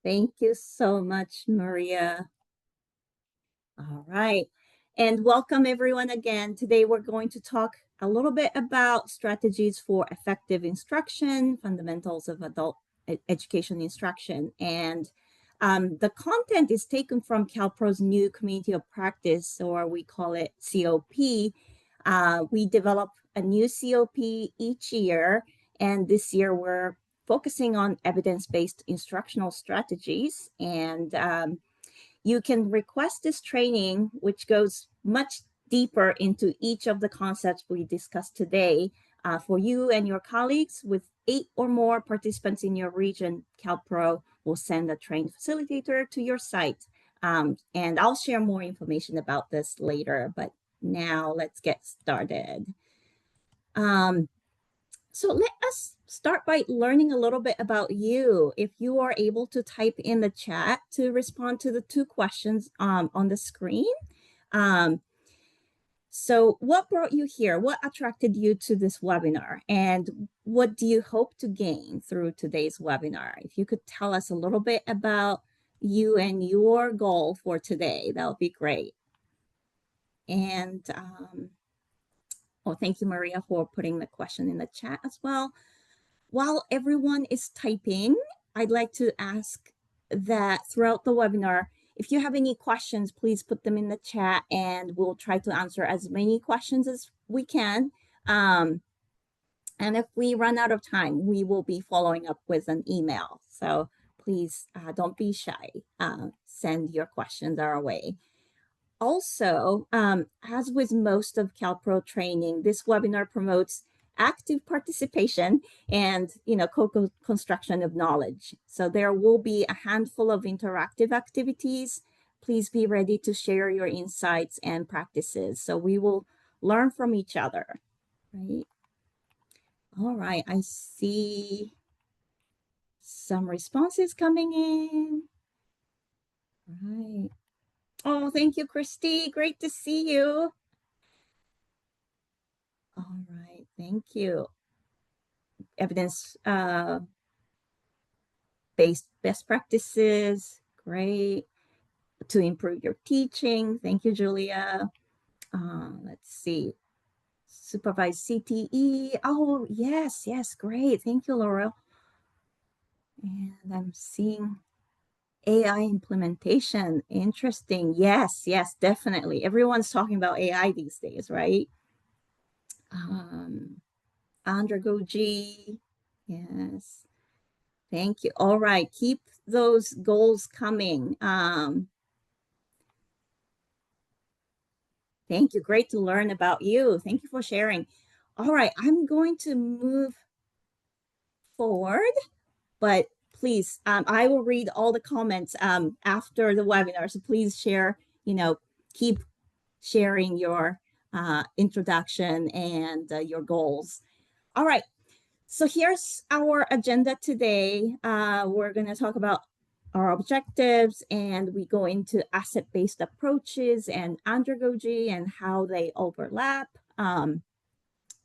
Thank you so much, Maria. All right. And welcome everyone again. Today we're going to talk a little bit about strategies for effective instruction, fundamentals of adult education instruction. And the content is taken from CalPro's new community of practice, or we call it COP. We develop a new COP each year. And this year we're focusing on evidence-based instructional strategies. And you can request this training, which goes much deeper into each of the concepts we discussed today. For you and your colleagues, with 8 or more participants in your region, CalPro will send a trained facilitator to your site. And I'll share more information about this later, but now let's get started. So let us start by learning a little bit about you. If you are able to type in the chat to respond to the 2 questions on the screen. So what brought you here? What attracted you to this webinar? And what do you hope to gain through today's webinar? If you could tell us a little bit about you and your goal for today, that would be great. And oh, thank you, Maria, for putting the question in the chat as well. While everyone is typing, I'd like to ask that throughout the webinar, if you have any questions, please put them in the chat and we'll try to answer as many questions as we can. And if we run out of time, we will be following up with an email. So please don't be shy. Send your questions our way. Also, as with most of CalPro training, this webinar promotes active participation and co-construction of knowledge. So there will be a handful of interactive activities. Please be ready to share your insights and practices. So we will learn from each other, right? All right, I see some responses coming in. All right. Oh, thank you, Christy. Great to see you. All right, thank you. Evidence based best practices, great. To improve your teaching, thank you, Julia. Let's see. Supervised CTE. Oh, yes, great. Thank you, Laurel. And I'm seeing AI implementation. Interesting. Yes, definitely. Everyone's talking about AI these days, right? Andragogy. Yes. Thank you. All right. Keep those goals coming. Thank you. Great to learn about you. Thank you for sharing. All right. I'm going to move forward, but please, I will read all the comments after the webinar. So please share, keep sharing your introduction and your goals. All right. So here's our agenda today. We're going to talk about our objectives, and we go into asset-based approaches and andragogy and how they overlap. Then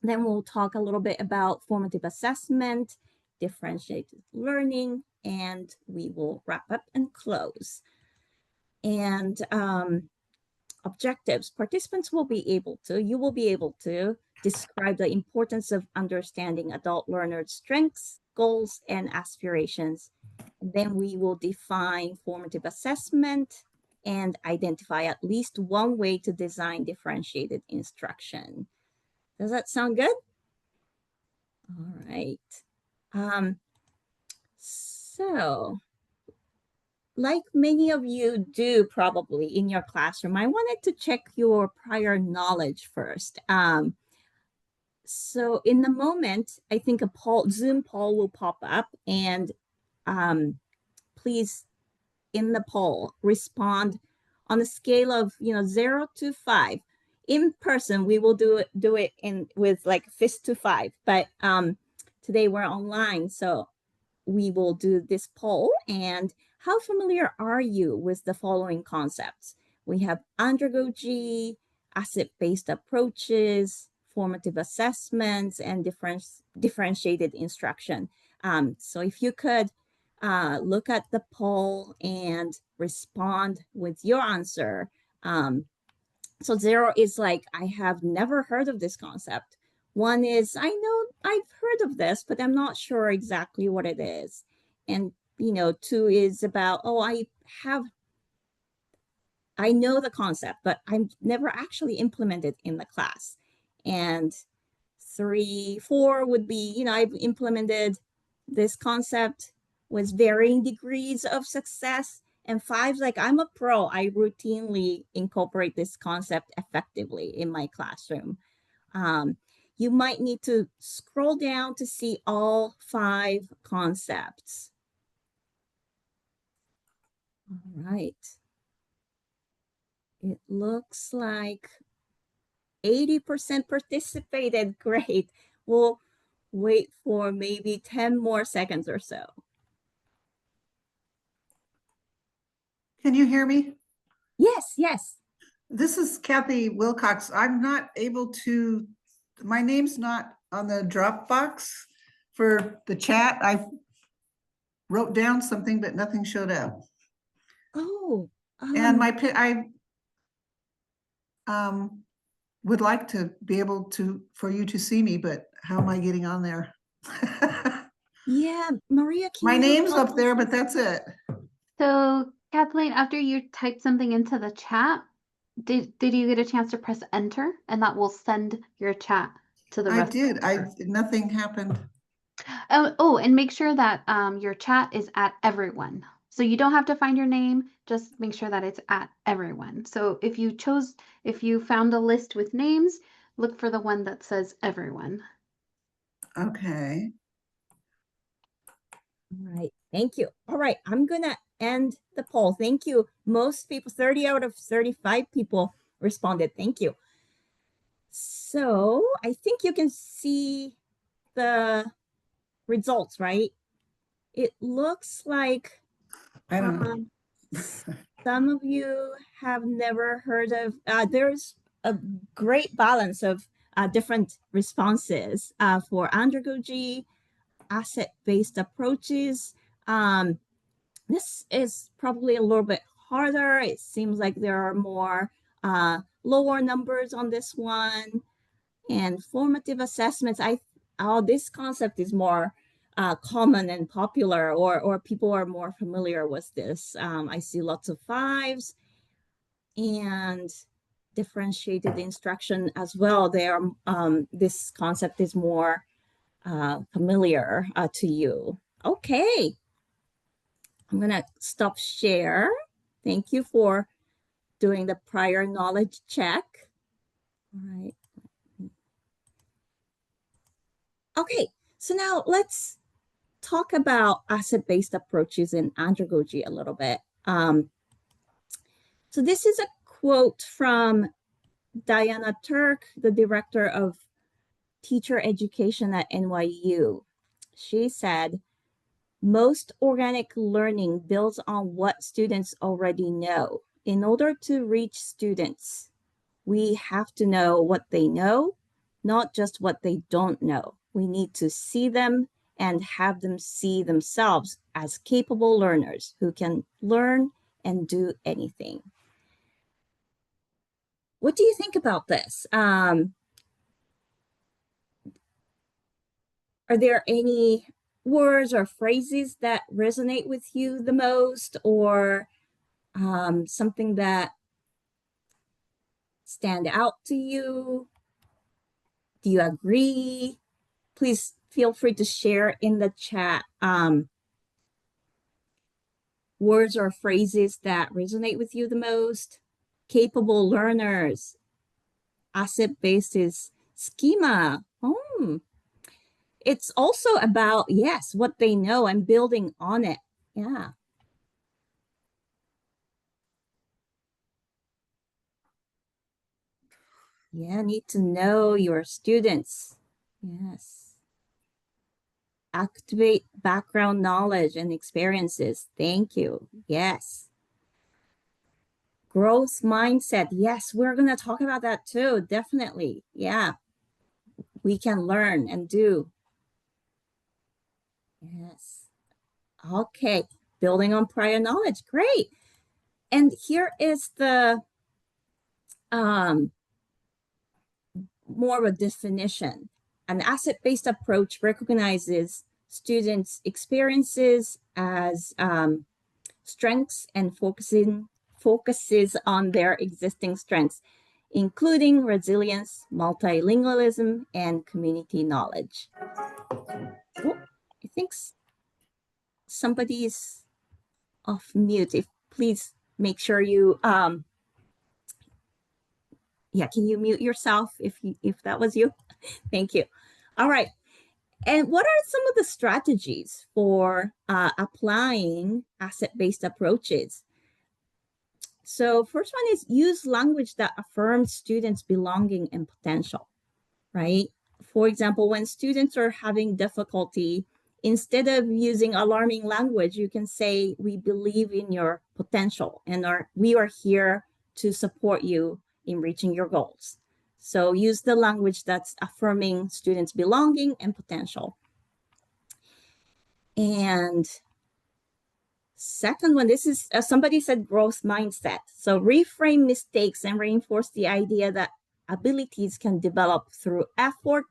we'll talk a little bit about formative assessment, differentiated learning, and we will wrap up and close. And objectives, participants will be able to describe the importance of understanding adult learners' strengths, goals, and aspirations. And then we will define formative assessment and identify at least one way to design differentiated instruction. Does that sound good? All right. So, like many of you do probably in your classroom, I wanted to check your prior knowledge first. So in the moment, I think a Zoom poll will pop up, and please, in the poll, respond on a scale of 0 to 5. In person, we will do it with like fist to 5, but today we're online, so we will do this poll. And how familiar are you with the following concepts? We have andragogy, asset-based approaches, formative assessments, and differentiated instruction. So if you could look at the poll and respond with your answer. So 0 is like, I have never heard of this concept. 1 is, I know I've heard of this, but I'm not sure exactly what it is. And, 2 is about, oh, I know the concept, but I've never actually implemented in the class. And 3, 4 would be, I've implemented this concept with varying degrees of success. And 5, like, I'm a pro. I routinely incorporate this concept effectively in my classroom. You might need to scroll down to see all 5 concepts. All right. It looks like 80% participated. Great. We'll wait for maybe 10 more seconds or so. Can you hear me? Yes, yes. This is Kathy Wilcox. I'm not able to, my name's not on the Dropbox for the chat. I wrote down something, but nothing showed up. Oh, And I would like to be able to, for you to see me, but how am I getting on there? yeah, Maria, can My you name's help up there, us? but that's it. So Kathleen, after you type something into the chat, did you get a chance to press enter? And that will send your chat to the I rest did. of us. Nothing happened. Oh, and make sure that your chat is at everyone. So you don't have to find your name, just make sure that it's at everyone. So if you found a list with names, look for the one that says everyone. Okay. All right, thank you. All right, I'm gonna end the poll. Thank you. Most people, 30 out of 35 people responded. Thank you. So I think you can see the results, right? It looks like I don't know. some of you have never heard of, there's a great balance of different responses for andragogy, asset-based approaches. This is probably a little bit harder. It seems like there are more lower numbers on this one. And formative assessments, this concept is more common and popular, or people are more familiar with this. I see lots of 5s and differentiated instruction as well. This concept is more familiar to you. Okay, I'm gonna stop share. Thank you for doing the prior knowledge check. All right. Okay, so now let's talk about asset-based approaches in andragogy a little bit. So this is a quote from Diana Turk, the director of teacher education at NYU. She said, most organic learning builds on what students already know. In order to reach students, we have to know what they know, not just what they don't know. We need to see them and have them see themselves as capable learners who can learn and do anything. What do you think about this? Are there any words or phrases that resonate with you the most, or something that stand out to you? Do you agree? Please feel free to share in the chat words or phrases that resonate with you the most. Capable learners, asset-based is schema. It's also about, yes, what they know and building on it. Yeah. Yeah, need to know your students. Yes. Activate background knowledge and experiences. Thank you. Yes. Growth mindset. Yes, we're going to talk about that too. Definitely. Yeah. We can learn and do. Yes. Okay, building on prior knowledge. Great. And here is the more of a definition. An asset-based approach recognizes students' experiences as strengths and focuses on their existing strengths, including resilience, multilingualism, and community knowledge. Oh, I think somebody is off mute. If please make sure you yeah, can you mute yourself if that was you? Thank you. All right. And what are some of the strategies for applying asset-based approaches? So first one is use language that affirms students' belonging and potential, right? For example, when students are having difficulty, instead of using alarming language, you can say, we believe in your potential and we are here to support you in reaching your goals. So use the language that's affirming students' belonging and potential. And second one, this is somebody said growth mindset. So reframe mistakes and reinforce the idea that abilities can develop through effort,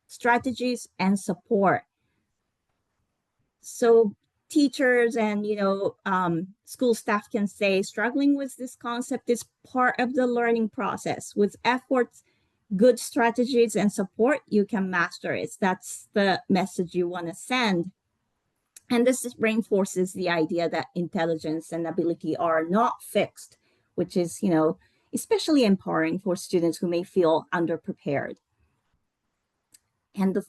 strategies, and support. So teachers and school staff can say struggling with this concept is part of the learning process. With efforts, good strategies, and support, you can master it. That's the message you want to send. And this reinforces the idea that intelligence and ability are not fixed, which is, especially empowering for students who may feel underprepared. And the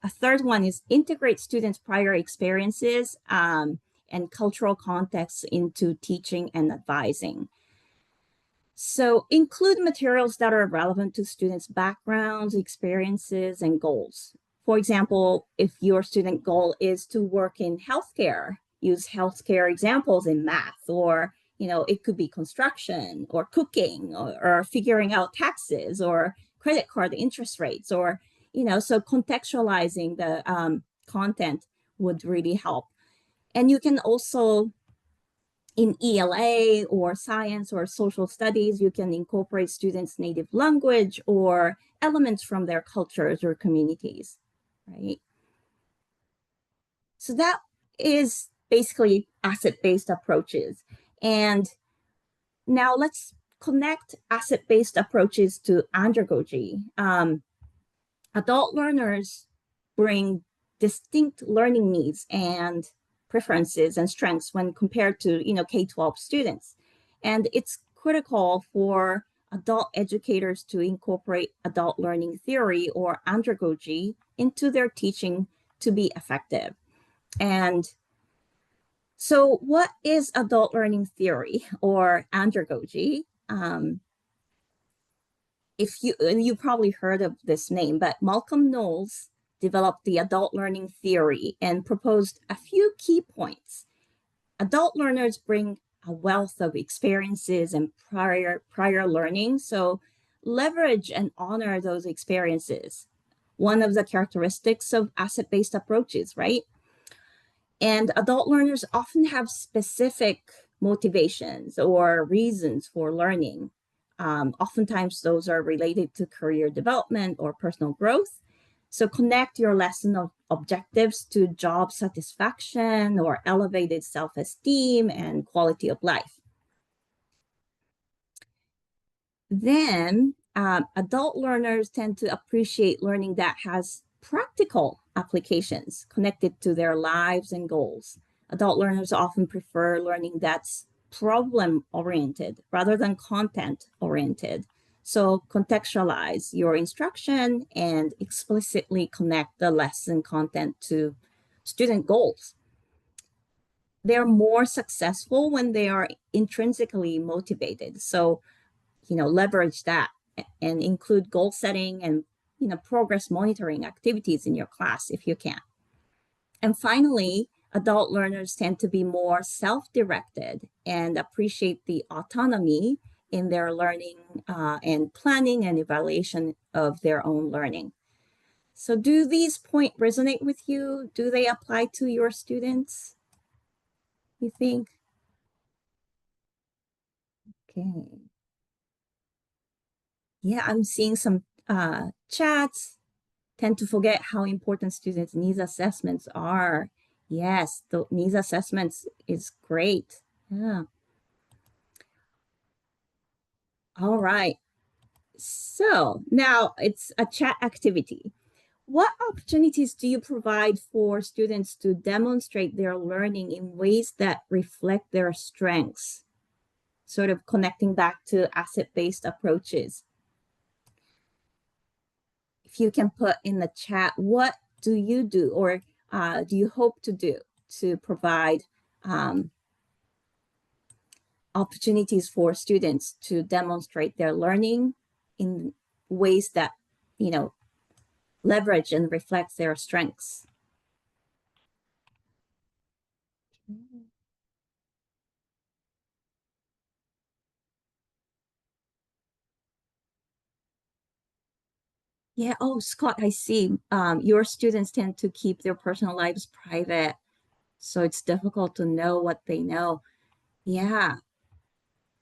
third one is integrate students' prior experiences and cultural contexts into teaching and advising. So include materials that are relevant to students' backgrounds, experiences, and goals. For example, if your student goal is to work in healthcare, use healthcare examples in math, or it could be construction or cooking or figuring out taxes or credit card interest rates, or so contextualizing the content would really help. And you can also, in ELA or science or social studies, you can incorporate students' native language or elements from their cultures or communities, right? So that is basically asset-based approaches. And now let's connect asset-based approaches to andragogy. Adult learners bring distinct learning needs and preferences and strengths when compared to K-12 students. And it's critical for adult educators to incorporate adult learning theory or andragogy into their teaching to be effective. And so what is adult learning theory or andragogy? If you probably heard of this name, but Malcolm Knowles developed the adult learning theory and proposed a few key points. Adult learners bring a wealth of experiences and prior learning, so leverage and honor those experiences. One of the characteristics of asset-based approaches, right? And adult learners often have specific motivations or reasons for learning. Oftentimes those are related to career development or personal growth. So connect your lesson of objectives to job satisfaction or elevated self-esteem and quality of life. Then adult learners tend to appreciate learning that has practical applications connected to their lives and goals. Adult learners often prefer learning that's problem-oriented rather than content-oriented. So contextualize your instruction and explicitly connect the lesson content to student goals. They're more successful when they are intrinsically motivated. So, leverage that and include goal setting and progress monitoring activities in your class if you can. And finally, adult learners tend to be more self-directed and appreciate the autonomy in their learning and planning and evaluation of their own learning. So do these points resonate with you? Do they apply to your students? you think? Okay. Yeah, I'm seeing some chats. Tend to forget how important students' needs assessments are. Yes, the needs assessments is great. Yeah. All right. So now it's a chat activity. What opportunities do you provide for students to demonstrate their learning in ways that reflect their strengths? Sort of connecting back to asset-based approaches. If you can put in the chat, what do you do or do you hope to do to provide opportunities for students to demonstrate their learning in ways that, you know, leverage and reflect their strengths? Yeah. Oh, Scott, I see. Your students tend to keep their personal lives private, so it's difficult to know what they know. Yeah,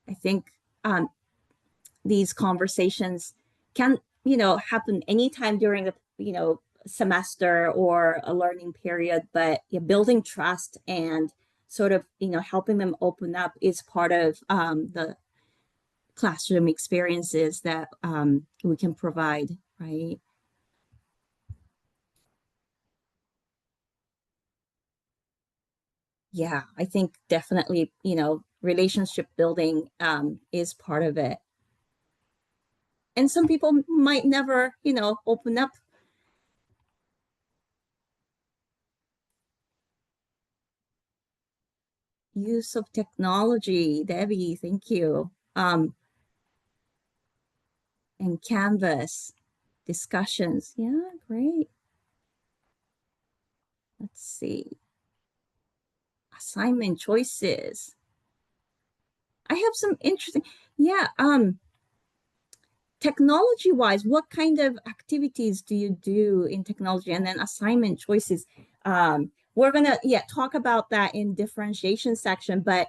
I think um, these conversations can, you know, happen anytime during the, you know, semester or a learning period, but yeah, building trust and sort of, you know, helping them open up is part of the classroom experiences that we can provide, right? Yeah, I think definitely, you know, relationship building is part of it. And some people might never, you know, open up. Use of technology, Debbie, thank you. And Canvas discussions. Yeah, great. Let's see. Assignment choices. I have some interesting, yeah, technology wise, what kind of activities do you do in technology? And then assignment choices. We're gonna talk about that in differentiation section, but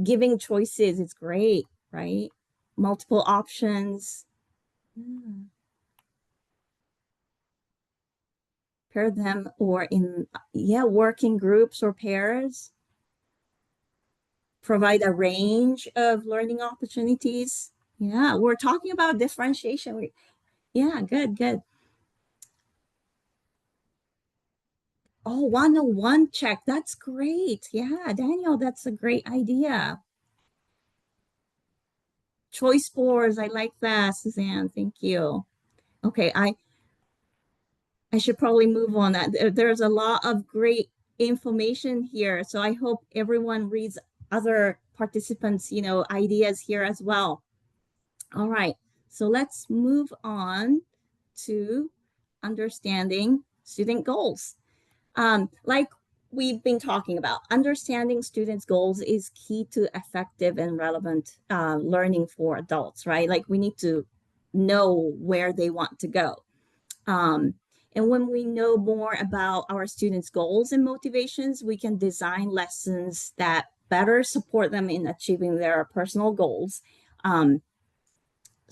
giving choices is great, right? Multiple options. Yeah. Pair them or in working groups or pairs. Provide a range of learning opportunities. Yeah, we're talking about differentiation. Yeah, good, good. Oh, 101 check. That's great. Yeah, Daniel, that's a great idea. Choice boards. I like that, Suzanne. Thank you. Okay, I should probably move on that. There's a lot of great information here. So I hope everyone reads other participants, you know, ideas here as well. All right, so let's move on to understanding student goals. Like we've been talking about, understanding students' goals is key to effective and relevant learning for adults, right? Like we need to know where they want to go. And when we know more about our students' goals and motivations, we can design lessons that better support them in achieving their personal goals.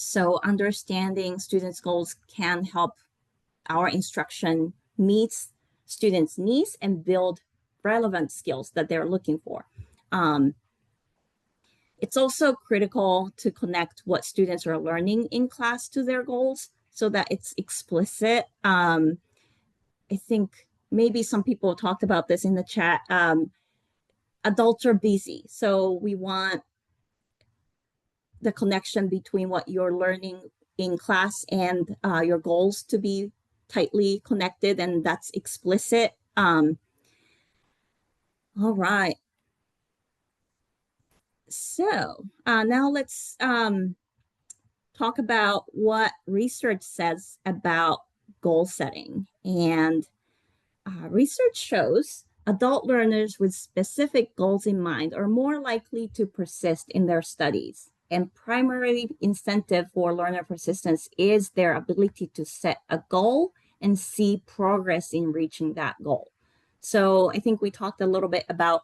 So understanding students' goals can help our instruction meets students' needs and build relevant skills that they're looking for. It's also critical to connect what students are learning in class to their goals so that it's explicit. I think maybe some people talked about this in the chat. Adults are busy, so we want the connection between what you're learning in class and your goals to be tightly connected, and that's explicit. All right. So now let's talk about what research says about goal setting. And research shows adult learners with specific goals in mind are more likely to persist in their studies. And primary incentive for learner persistence is their ability to set a goal and see progress in reaching that goal. So I think we talked a little bit about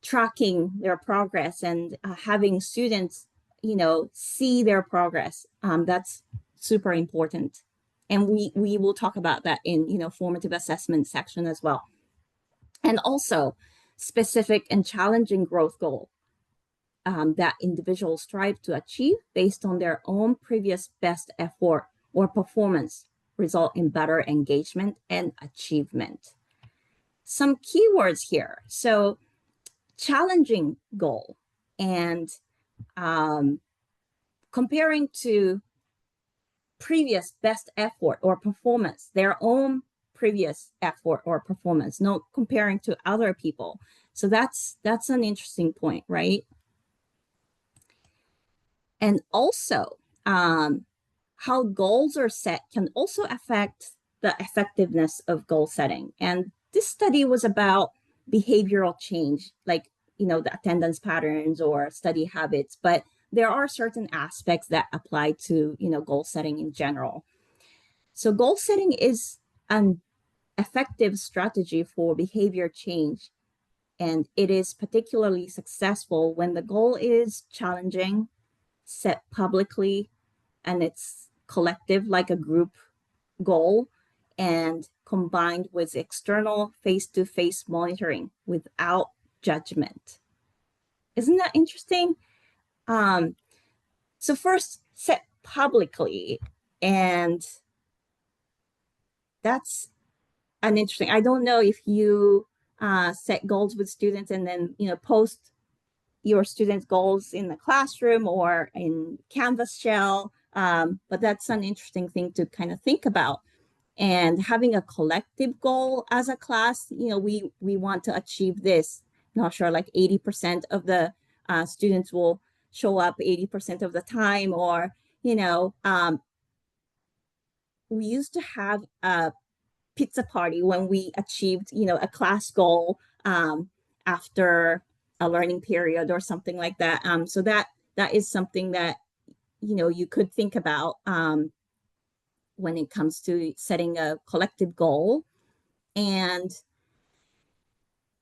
tracking their progress and having students, see their progress. That's super important. And we will talk about that in, formative assessment section as well. And also specific and challenging growth goal that individuals strive to achieve based on their own previous best effort or performance result in better engagement and achievement. Some keywords here. So challenging goal and comparing to previous best effort or performance, their own previous effort or performance, not comparing to other people. So that's an interesting point, right? And also, how goals are set can also affect the effectiveness of goal setting. And this study was about behavioral change, like, the attendance patterns or study habits, but there are certain aspects that apply to, goal setting in general. So goal setting is an effective strategy for behavior change, and it is particularly successful when the goal is challenging, set publicly, and it's collective, like a group goal, and combined with external face-to-face monitoring without judgment. Isn't that interesting? So first, set publicly, and that's an interesting. I don't know if you set goals with students and then post your students' goals in the classroom or in Canvas shell, but that's an interesting thing to kind of think about. And having a collective goal as a class, we want to achieve this. Not sure, like 80% of the students will show up 80% of the time, or we used to have a pizza party when we achieved a class goal after a learning period or something like that. So that is something that you could think about when it comes to setting a collective goal. And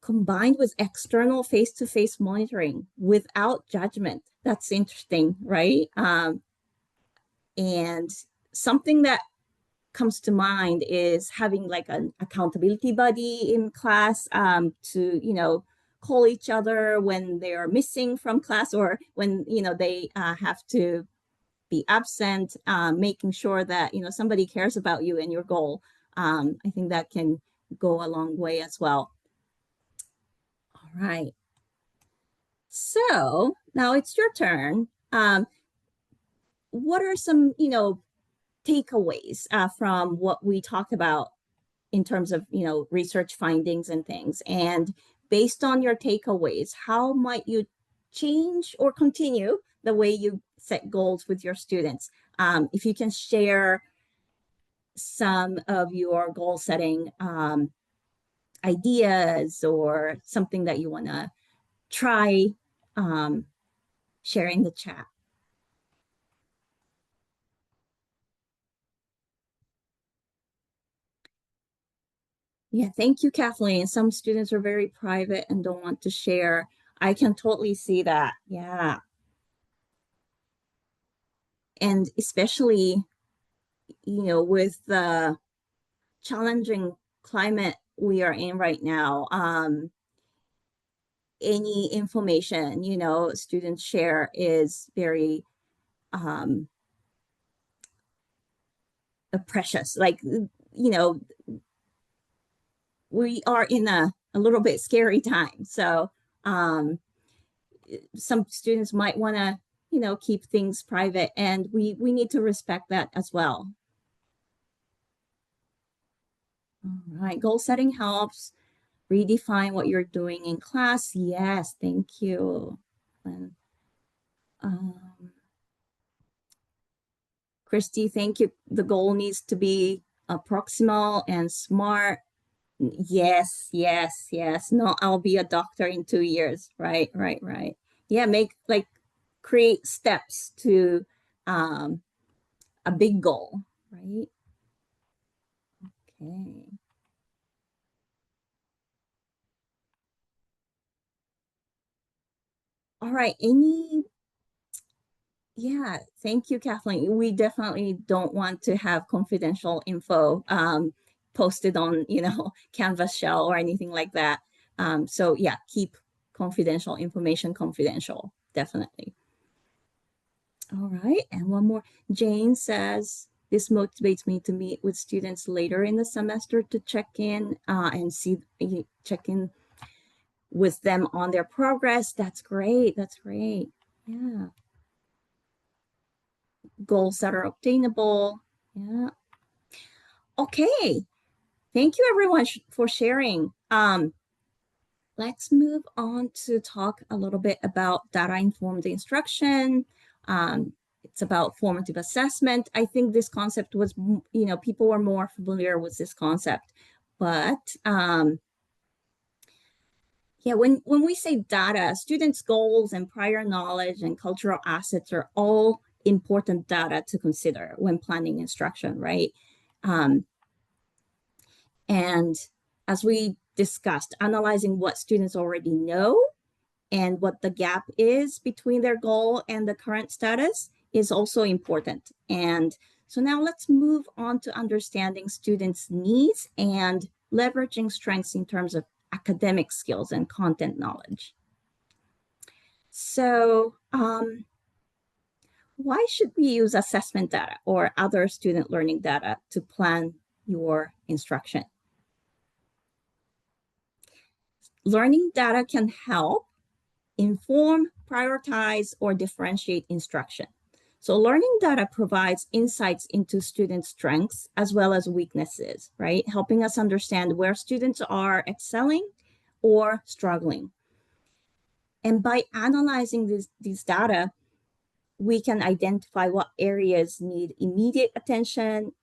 combined with external face-to-face monitoring without judgment. That's interesting, right? And something that comes to mind is having like an accountability buddy in class to call each other when they are missing from class, or when they have to be absent, making sure that somebody cares about you and your goal. I think that can go a long way as well. All right. So now it's your turn. What are some takeaways from what we talked about in terms of research findings and things? And based on your takeaways, how might you change or continue the way you set goals with your students? If you can share some of your goal setting ideas or something that you want to try, share in the chat. Yeah, thank you, Kathleen. Some students are very private and don't want to share. I can totally see that. Yeah. And especially, with the challenging climate we are in right now, any information, students share is very precious. Like, we are in a little bit scary time. So some students might want to, keep things private, and we need to respect that as well. All right, goal setting helps redefine what you're doing in class. Yes, thank you. And, Christy, thank you. The goal needs to be proximal and smart. Yes, yes, yes. No, I'll be a doctor in 2 years. Right, right, right. Yeah, create steps to a big goal, right? Okay. All right, yeah, thank you, Kathleen. We definitely don't want to have confidential info posted on, Canvas shell or anything like that. So yeah, keep confidential information confidential, definitely. All right, and one more. Jane says, this motivates me to meet with students later in the semester to check in and check in with them on their progress. That's great. That's great. Yeah. Goals that are obtainable. Yeah. Okay. Thank you everyone for sharing. Let's move on to talk a little bit about data-informed instruction. It's about formative assessment. I think this concept was, people were more familiar with this concept, but yeah, when we say data, students' goals and prior knowledge and cultural assets are all important data to consider when planning instruction, right? And as we discussed, analyzing what students already know and what the gap is between their goal and the current status is also important. And so now let's move on to understanding students' needs and leveraging strengths in terms of academic skills and content knowledge. So why should we use assessment data or other student learning data to plan your instruction? Learning data can help inform, prioritize, or differentiate instruction. So learning data provides insights into students' strengths as well as weaknesses, right? Helping us understand where students are excelling or struggling. And by analyzing these data, we can identify what areas need immediate attention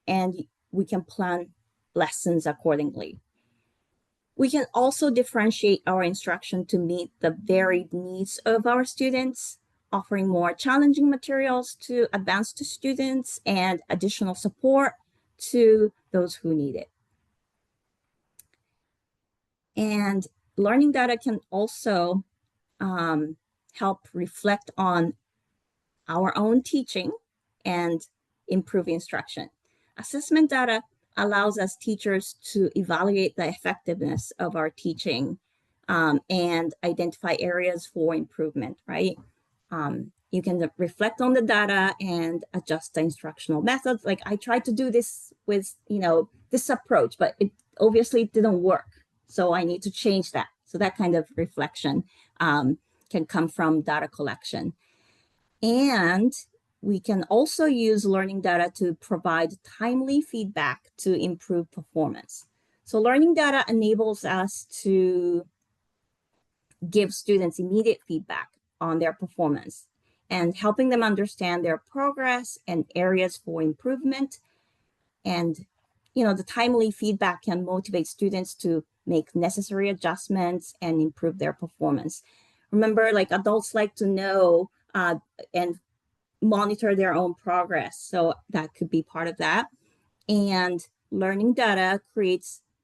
and we can plan lessons accordingly. We can also differentiate our instruction to meet the varied needs of our students, offering more challenging materials to advanced students and additional support to those who need it. And learning data can also help reflect on our own teaching and improve instruction. Assessment data allows us teachers to evaluate the effectiveness of our teaching and identify areas for improvement, right? You can reflect on the data and adjust the instructional methods. Like I tried to do this with, this approach, but it obviously didn't work. So I need to change that. So that kind of reflection can come from data collection. And we can also use learning data to provide timely feedback to improve performance. So learning data enables us to give students immediate feedback on their performance and helping them understand their progress and areas for improvement. And, the timely feedback can motivate students to make necessary adjustments and improve their performance. Remember, like adults like to know and monitor their own progress. So that could be part of that. And learning data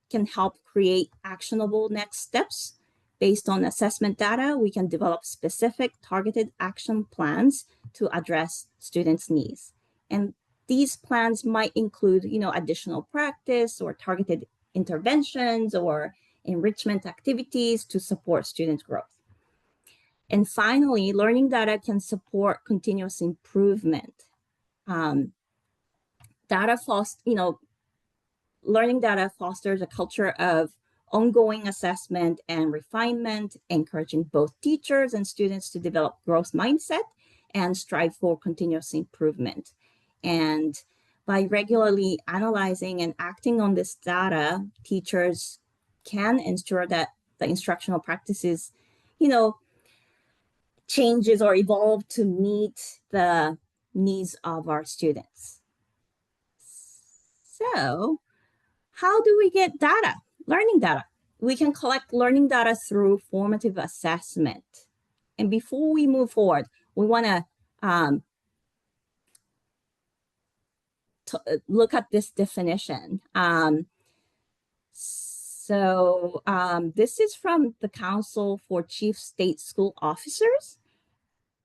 can help create actionable next steps. Based on assessment data, we can develop specific targeted action plans to address students' needs. And these plans might include, additional practice or targeted interventions or enrichment activities to support student growth. And finally, learning data can support continuous improvement. Learning data fosters a culture of ongoing assessment and refinement, encouraging both teachers and students to develop growth mindset and strive for continuous improvement. And by regularly analyzing and acting on this data, teachers can ensure that the instructional practices, changes or evolve to meet the needs of our students. So how do we get data? Learning data. We can collect learning data through formative assessment. And before we move forward, we want to look at this definition. So this is from the Council for Chief State School Officers.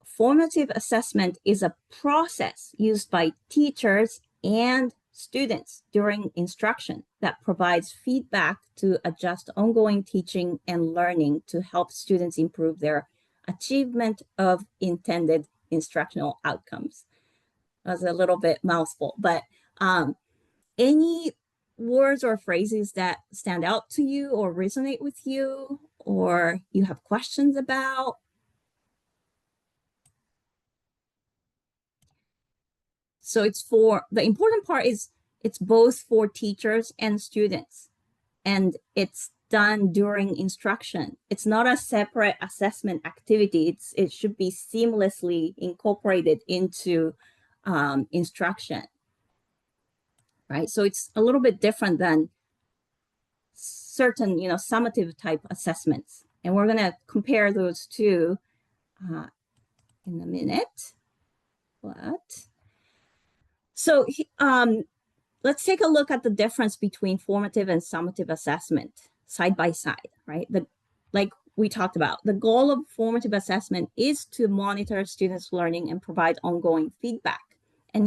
Formative assessment is a process used by teachers and students during instruction that provides feedback to adjust ongoing teaching and learning to help students improve their achievement of intended instructional outcomes. That was a little bit mouthful, but any words or phrases that stand out to you or resonate with you or you have questions about? So it's for, the important part is it's both for teachers and students, and it's done during instruction. It's not a separate assessment activity. It should be seamlessly incorporated into instruction, right? So it's a little bit different than certain, summative type assessments. And we're gonna compare those two in a minute. So let's take a look at the difference between formative and summative assessment side by side, right? Like we talked about, the goal of formative assessment is to monitor students' learning and provide ongoing feedback. And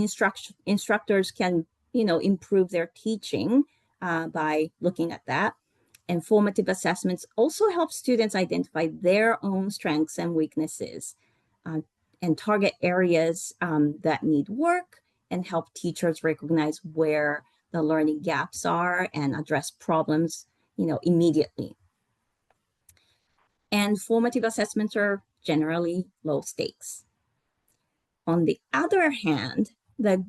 instructors can, improve their teaching by looking at that. And formative assessments also help students identify their own strengths and weaknesses and target areas that need work, and help teachers recognize where the learning gaps are and address problems, immediately. And formative assessments are generally low stakes. On the other hand, the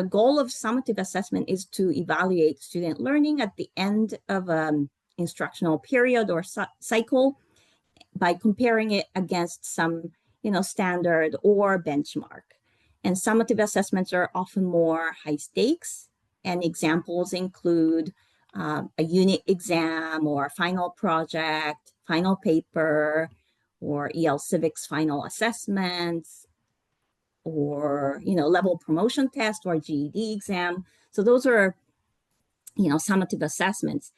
goal of summative assessment is to evaluate student learning at the end of an instructional period or cycle by comparing it against some, standard or benchmark. And summative assessments are often more high stakes, and examples include a unit exam or final project, final paper, or EL Civics final assessments, or level promotion test or GED exam. So those are summative assessments.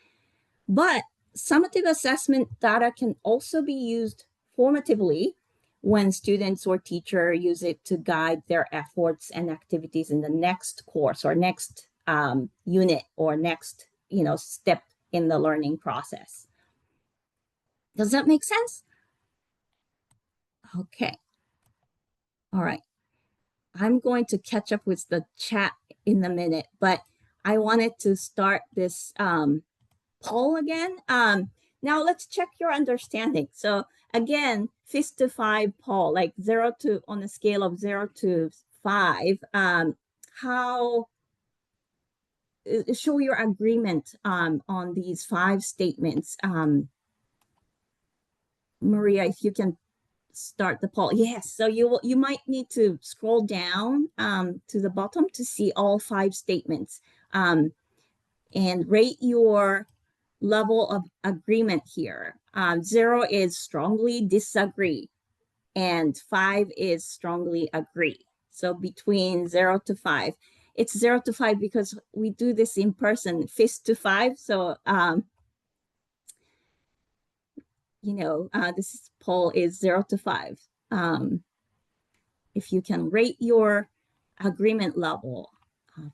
But summative assessment data can also be used formatively when students or teacher use it to guide their efforts and activities in the next course or next unit or next step in the learning process. Does that make sense? Okay. All right. I'm going to catch up with the chat in a minute, but I wanted to start this poll again. Now let's check your understanding. So again, fist to 5 poll, like on a scale of 0 to 5. How show your agreement on these 5 statements. Maria, if you can start the poll. Yes, so you might need to scroll down to the bottom to see all 5 statements and rate your level of agreement here. 0 is strongly disagree, and 5 is strongly agree. So between 0 to 5, it's 0 to 5 because we do this in person, fist to 5. So this poll is 0 to 5. If you can rate your agreement level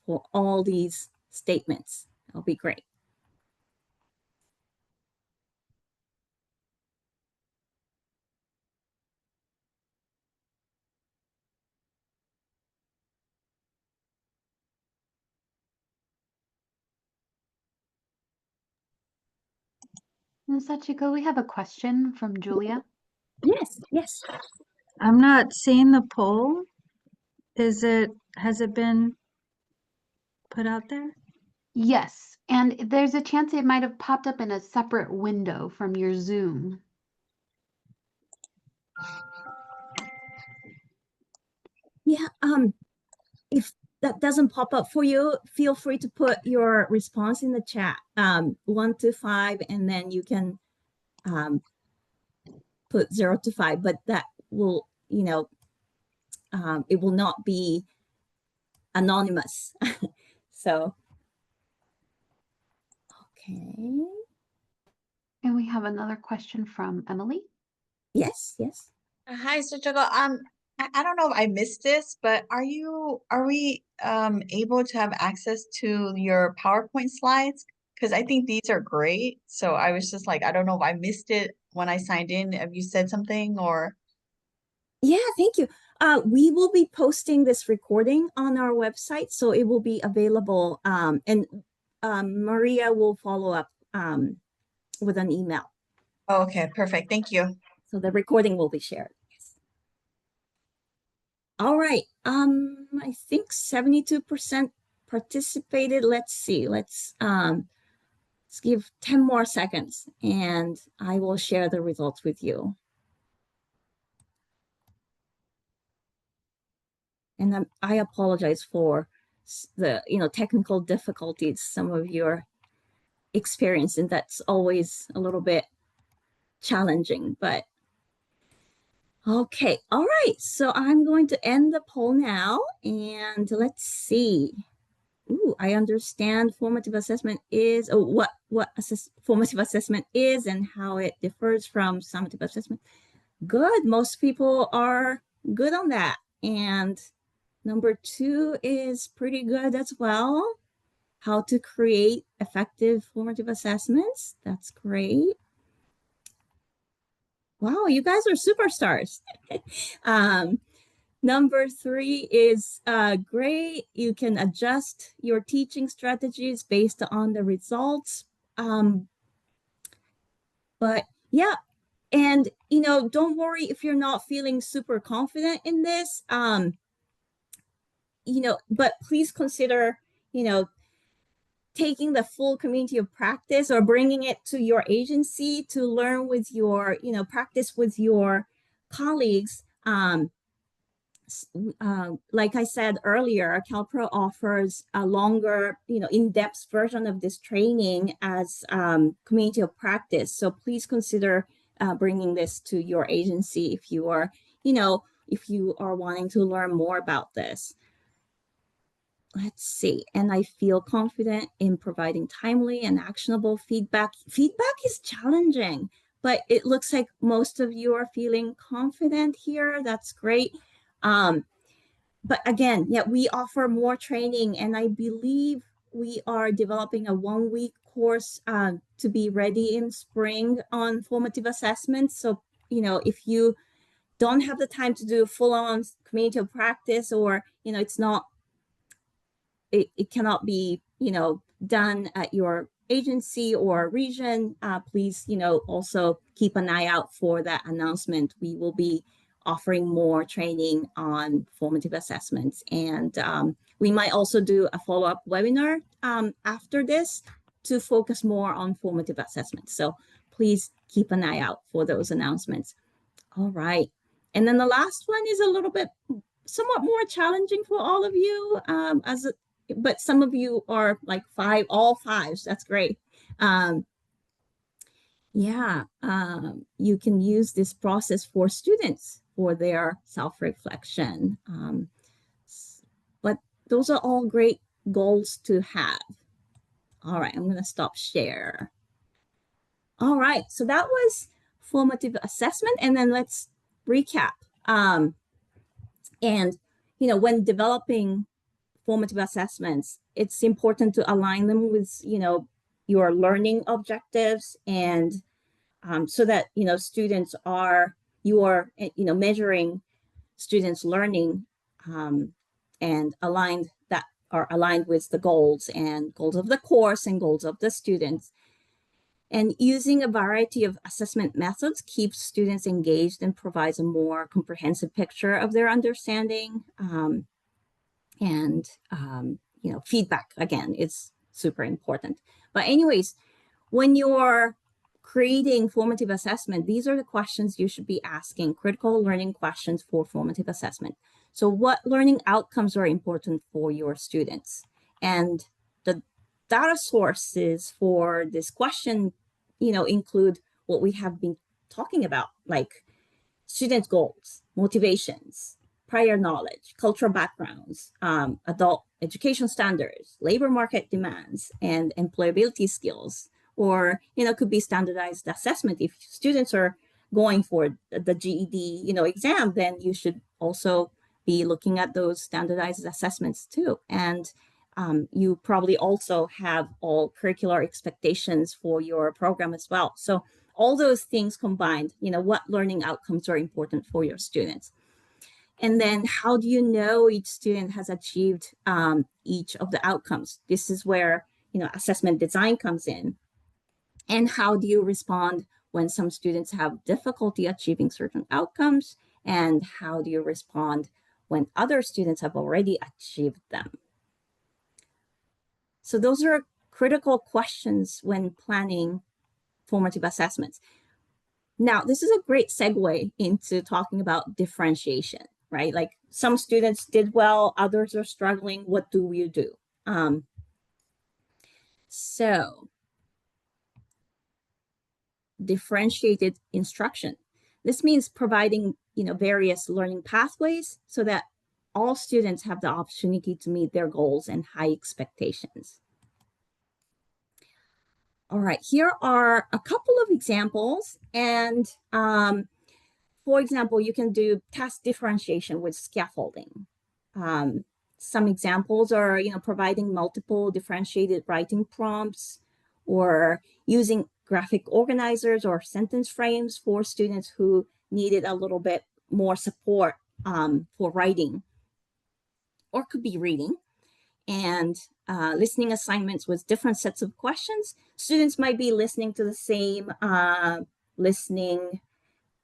for all these statements, that'll be great. Ms. Sachiko, we have a question from Julia. Yes, yes. I'm not seeing the poll. Has it been put out there? Yes, and there's a chance it might have popped up in a separate window from your Zoom. Yeah, if that doesn't pop up for you, feel free to put your response in the chat, 1 to 5, and then you can put 0 to 5, but that will, it will not be anonymous. So, okay. And we have another question from Emily. Yes, yes. Hi, Juggle. I don't know if I missed this, but are we able to have access to your PowerPoint slides? Because I think these are great. So I was just like, I don't know if I missed it when I signed in. Have you said something or? Yeah, thank you. We will be posting this recording on our website, so it will be available. And Maria will follow up with an email. Oh, okay, perfect. Thank you. So the recording will be shared. Yes. All right. I think 72% participated. Let's see. Let's give 10 more seconds and I will share the results with you. And I apologize for the technical difficulties some of you are experiencing. That's always a little bit challenging, but okay. All right. So I'm going to end the poll now and let's see. Ooh, I understand formative assessment is formative assessment is and how it differs from summative assessment. Good. Most people are good on that. And number 2 is pretty good as well. How to create effective formative assessments. That's great. Wow, you guys are superstars. Number 3 is great. You can adjust your teaching strategies based on the results. But yeah, and don't worry if you're not feeling super confident in this. But please consider, taking the full community of practice or bringing it to your agency to learn with your, practice with your colleagues. Like I said earlier, CalPro offers a longer, in-depth version of this training as community of practice. So please consider bringing this to your agency if you are, if you are wanting to learn more about this. Let's see. And I feel confident in providing timely and actionable feedback. Feedback is challenging, but it looks like most of you are feeling confident here. That's great. But again, yeah, we offer more training, and I believe we are developing a 1-week course to be ready in spring on formative assessments. So, if you don't have the time to do full-on community of practice, or, it's not, it cannot be, done at your agency or region, please, also keep an eye out for that announcement. We will be offering more training on formative assessments. And we might also do a follow-up webinar after this to focus more on formative assessments. So please keep an eye out for those announcements. All right. And then the last one is a little bit somewhat more challenging for all of you, but some of you are like all fives. That's great. You can use this process for students for their self-reflection. But those are all great goals to have. All right, I'm going to stop share. All right, so that was formative assessment. And then let's recap. And, when developing formative assessments, it's important to align them with, your learning objectives, and so that, students are, measuring students' learning and are aligned with the goals of the course and goals of the students. And using a variety of assessment methods keeps students engaged and provides a more comprehensive picture of their understanding. Feedback, again, is super important. But anyways, when you're creating formative assessment, these are the questions you should be asking, critical learning questions for formative assessment. So what learning outcomes are important for your students? And the data sources for this question, include what we have been talking about, like student goals, motivations, prior knowledge, cultural backgrounds, adult education standards, labor market demands, and employability skills, or, could be standardized assessment. If students are going for the GED, exam, then you should also be looking at those standardized assessments too. And you probably also have all curricular expectations for your program as well. So all those things combined, what learning outcomes are important for your students. And then how do you know each student has achieved each of the outcomes? This is where, assessment design comes in. And how do you respond when some students have difficulty achieving certain outcomes? And how do you respond when other students have already achieved them? So those are critical questions when planning formative assessments. Now, this is a great segue into talking about differentiation, right? Like some students did well, others are struggling. What do you do? So differentiated instruction. This means providing, various learning pathways so that all students have the opportunity to meet their goals and high expectations. All right, here are a couple of examples. And for example, you can do task differentiation with scaffolding. Some examples are, providing multiple differentiated writing prompts, or using graphic organizers or sentence frames for students who needed a little bit more support for writing, or could be reading. And listening assignments with different sets of questions. Students might be listening to the same listening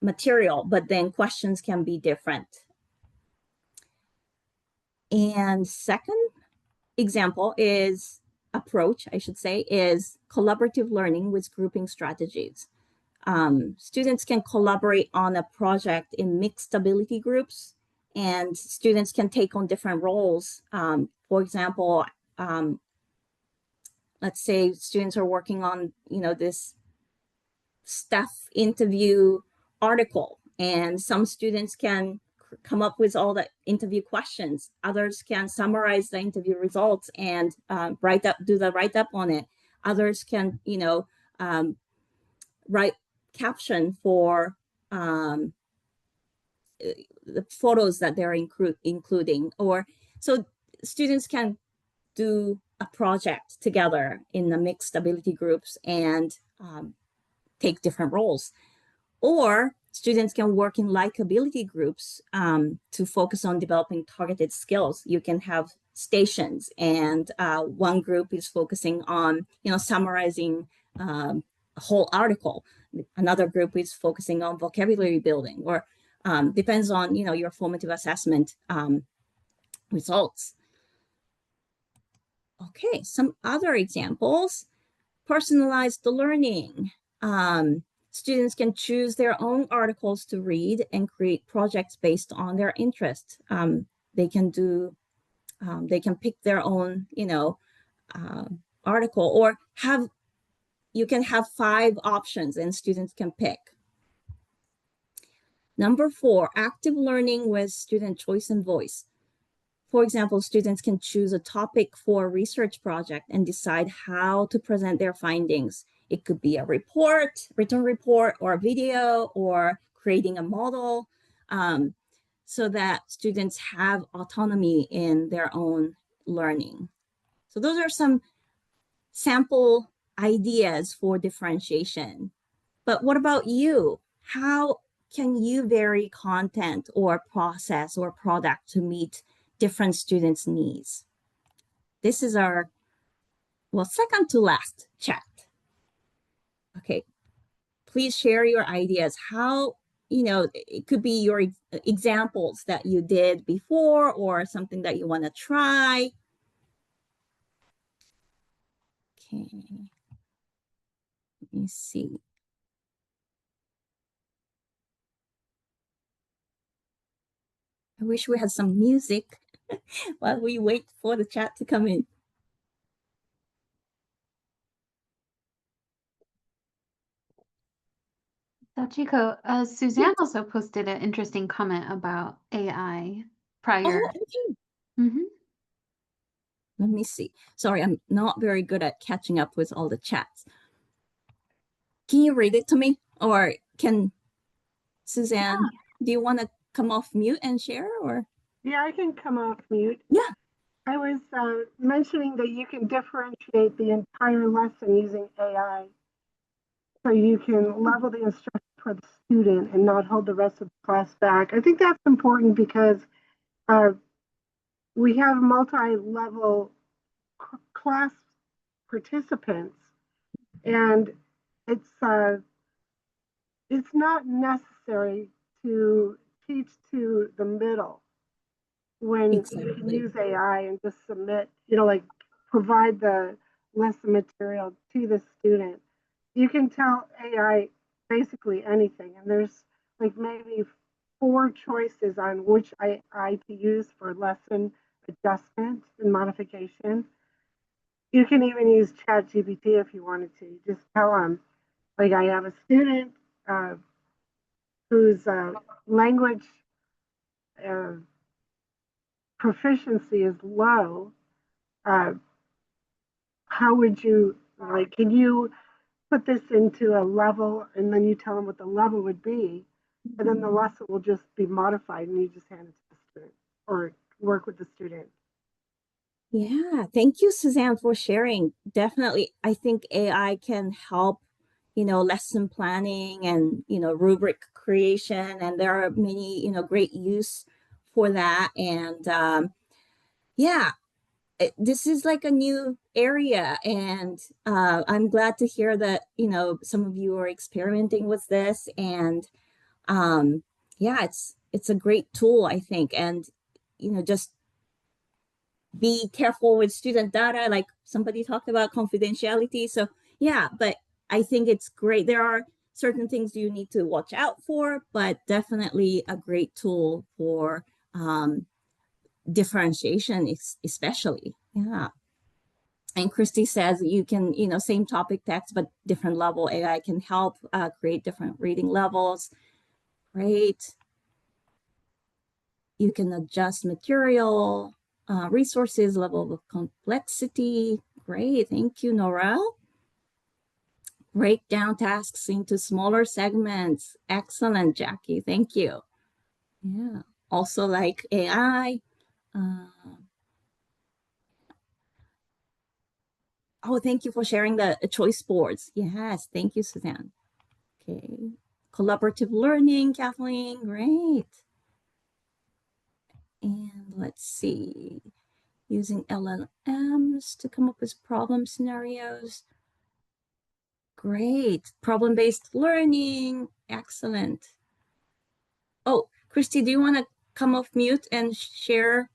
material, but then questions can be different. And second example approach, is collaborative learning with grouping strategies. Students can collaborate on a project in mixed ability groups, and students can take on different roles. For example, let's say students are working on, this staff interview article, and some students can come up with all the interview questions. Others can summarize the interview results and do the write-up on it. Others can, write caption for the photos that they're including. Or so students can do a project together in the mixed ability groups and take different roles. Or students can work in likability groups to focus on developing targeted skills. You can have stations, and one group is focusing on, summarizing a whole article. Another group is focusing on vocabulary building, or depends on, your formative assessment results. Okay, some other examples. Personalized learning. Students can choose their own articles to read and create projects based on their interest. They can pick their own, article, or you can have 5 options and students can pick. Number 4, active learning with student choice and voice. For example, students can choose a topic for a research project and decide how to present their findings. It could be a report, written report, or a video, or creating a model, so that students have autonomy in their own learning. So those are some sample ideas for differentiation. But what about you? How can you vary content or process or product to meet different students' needs? This is our, second to last chat. Okay, please share your ideas. How, it could be your examples that you did before, or something that you want to try. Okay, let me see. I wish we had some music while we wait for the chat to come in. So Chico, Suzanne also posted an interesting comment about AI prior. Oh, okay. Mhm. Let me see. Sorry, I'm not very good at catching up with all the chats. Can you read it to me? Or can Suzanne, do you want to come off mute and share or? Yeah, I can come off mute. Yeah. I was mentioning that you can differentiate the entire lesson using AI. So you can level the instruction for the student and not hold the rest of the class back. I think that's important because uh, we have multi-level class participants, and it's not necessary to teach to the middle when you can Exactly. use AI and just submit, like provide the lesson material to the student. You can tell AI basically anything, and there's like maybe 4 choices on which AI to use for lesson adjustment and modification. You can even use ChatGPT if you wanted to. Just tell them, like, I have a student uh, whose language uh, proficiency is low. Uh, how would you, like, can you put this into a level, and then you tell them what the level would be, and then the lesson will just be modified and you just hand it to the student or work with the student. Yeah, thank you, Suzanne, for sharing. Definitely, I think AI can help, lesson planning and, rubric creation, and there are many, great use for that. And yeah, this is like a new area, and I'm glad to hear that, some of you are experimenting with this. And yeah, it's a great tool, I think. And, just be careful with student data, like somebody talked about confidentiality. So yeah, but I think it's great. There are certain things you need to watch out for, but definitely a great tool for differentiation, especially. Yeah. And Christy says you can, same topic text, but different level. AI can help create different reading levels. Great. You can adjust material, resources, level of complexity. Great, thank you, Nora. Break down tasks into smaller segments. Excellent, Jackie, thank you. Yeah, also like AI. Oh, thank you for sharing the choice boards. Yes, thank you, Suzanne. Okay, collaborative learning, Kathleen, great. And let's see. Using LLMs to come up with problem scenarios. Great. Problem-based learning. Excellent. Oh, Christy, do you want to come off mute and share?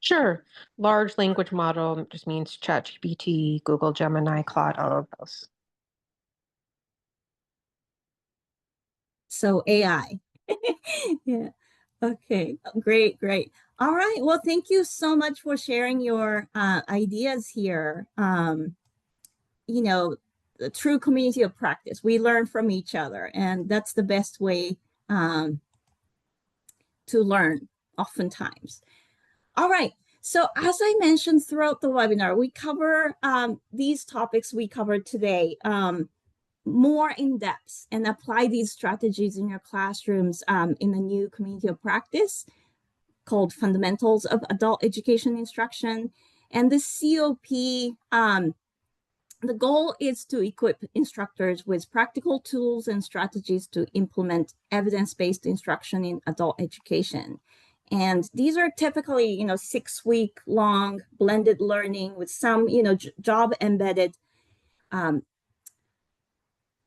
Sure. Large language model just means ChatGPT, Google Gemini, Claude, all of those. So AI. Yeah. Okay. Great. Great. All right. Well, thank you so much for sharing your ideas here. The true community of practice. We learn from each other, and that's the best way to learn oftentimes. All right. So as I mentioned throughout the webinar, we cover these topics we covered today more in depth and apply these strategies in your classrooms in a new community of practice called Fundamentals of Adult Education Instruction. And the COP, the goal is to equip instructors with practical tools and strategies to implement evidence-based instruction in adult education. And these are typically, 6-week long blended learning with some, job embedded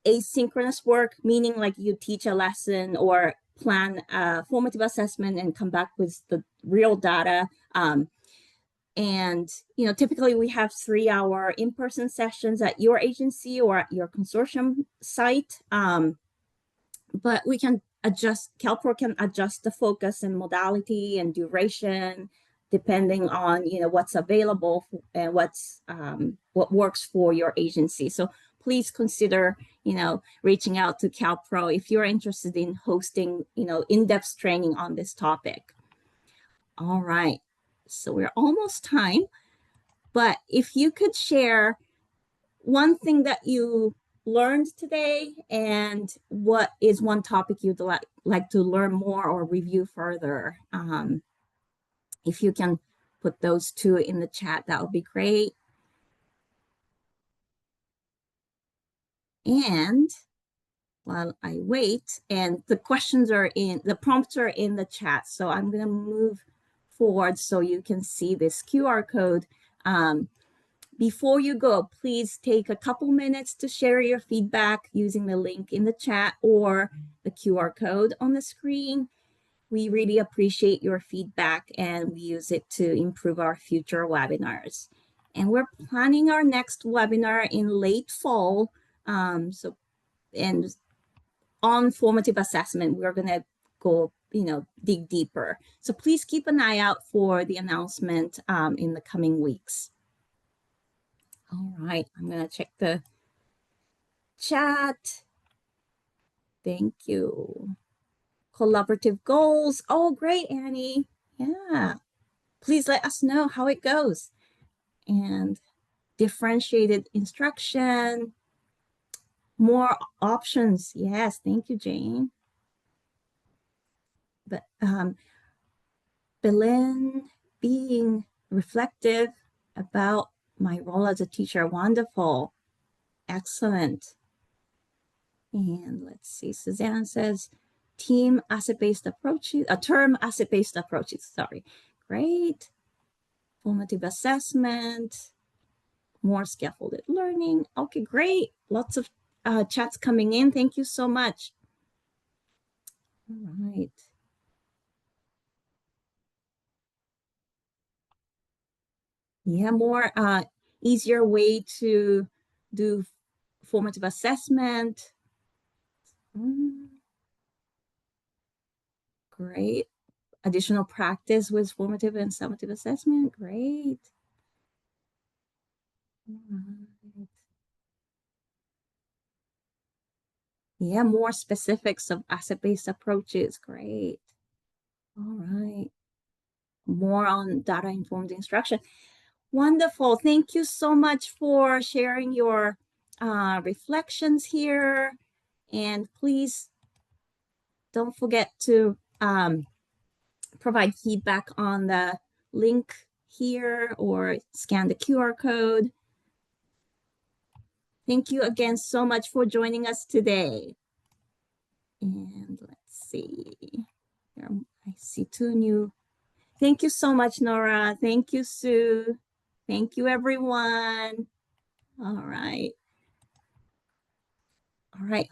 asynchronous work, meaning like you teach a lesson or plan a formative assessment and come back with the real data. And, typically we have 3-hour in-person sessions at your agency or at your consortium site. But we can adjust, CalPro can adjust the focus and modality and duration depending on, what's available and what works for your agency. So please consider, reaching out to CalPro if you're interested in hosting, in-depth training on this topic. All right, so we're almost time, but if you could share one thing that you learned today, and what is one topic you'd like to learn more or review further. If you can put those two in the chat, that would be great. And while I wait, and the questions are in, the prompts are in the chat, so I'm going to move forward so you can see this QR code. Before you go, please take a couple minutes to share your feedback using the link in the chat or the QR code on the screen. We really appreciate your feedback, and we use it to improve our future webinars. And we're planning our next webinar in late fall. And on formative assessment, we're going to go, dig deeper. So please keep an eye out for the announcement in the coming weeks. All right, I'm going to check the chat. Thank you. Collaborative goals. Oh, great, Annie. Yeah. Please let us know how it goes. And differentiated instruction. More options. Yes, thank you, Jane. But Belen, being reflective about my role as a teacher. Wonderful. Excellent. And let's see, Suzanne says, term asset-based approaches, sorry. Great. Formative assessment, more scaffolded learning. Okay, great. Lots of chats coming in. Thank you so much. All right. Yeah, more easier way to do formative assessment. Great. Additional practice with formative and summative assessment. Great. Right. Yeah, more specifics of asset-based approaches. Great. All right. More on data-informed instruction. Wonderful. Thank you so much for sharing your reflections here. And please don't forget to provide feedback on the link here or scan the QR code. Thank you again so much for joining us today. And let's see. Here, I see two new. Thank you so much, Nora. Thank you, Sue. Thank you, everyone. All right. All right.